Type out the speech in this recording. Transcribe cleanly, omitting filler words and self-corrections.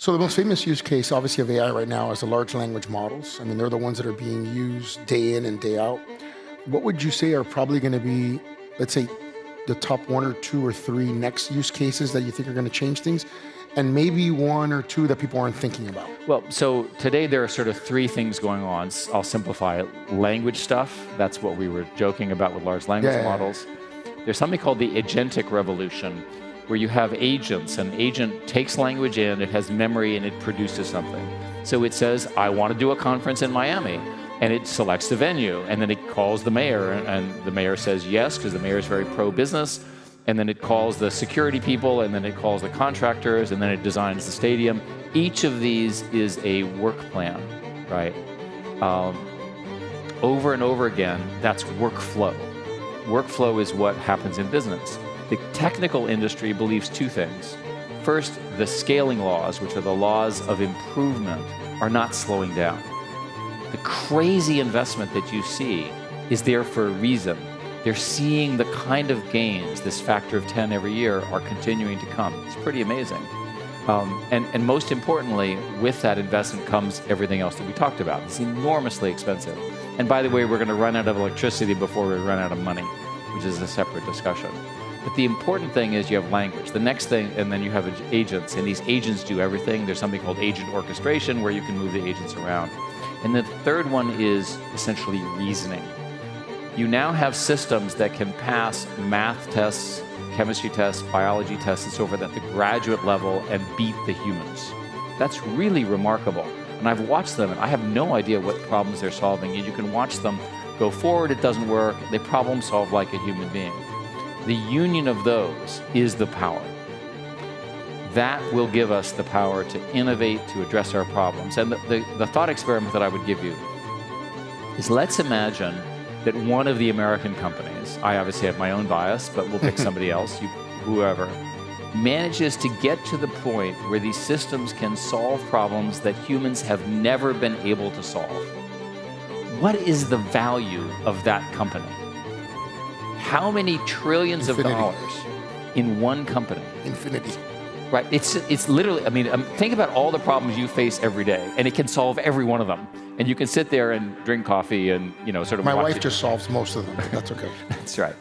So the most famous use case, obviously, of AI right now is the large language models. I mean, they're the ones that are being used day in and day out. What would you say are probably going to be, let's say, the top one or two or three next use cases that you think are going to change things, and maybe one or two that people aren't thinking about? Well, so today there are sort of three things going on. I'll simplify it. Language stuff, that's what we were joking about with large language models. There's something called the agentic revolution, where you have agents. An agent takes language in, it has memory, and it produces something. So it says, I want to do a conference in Miami. And it selects the venue, and then it calls the mayor, and the mayor says yes, because the mayor is very pro-business. And then it calls the security people, and then it calls the contractors, and then it designs the stadium. Each of these is a work plan, right? Over and over again, that's workflow. Workflow is what happens in business. The technical industry believes two things. First, the scaling laws, which are the laws of improvement, are not slowing down. The crazy investment that you see is there for a reason. They're seeing the kind of gains, this factor of 10 every year, are continuing to come. It's pretty amazing. And most importantly, with that investment comes everything else that we talked about. It's enormously expensive. And by the way, we're going to run out of electricity before we run out of money, which is a separate discussion. But the important thing is you have language. The next thing, and then you have agents, and these agents do everything. There's something called agent orchestration, where you can move the agents around. And the third one is essentially reasoning. You now have systems that can pass math tests, chemistry tests, biology tests, and so forth at the graduate level and beat the humans. That's really remarkable. And I've watched them, and I have no idea what problems they're solving. And you can watch them go forward, it doesn't work, they problem solve like a human being. The union of those is the power. That will give us the power to innovate, to address our problems. And the thought experiment that I would give you is, let's imagine that one of the American companies, I obviously have my own bias, but we'll pick somebody else, whoever, manages to get to the point where these systems can solve problems that humans have never been able to solve. What is the value of that company? How many trillions of dollars in one company? Infinity. Right, it's literally, I mean, think about all the problems you face every day, and it can solve every one of them. And you can sit there and drink coffee and, sort of My wife just solves most of them, but that's okay. That's right.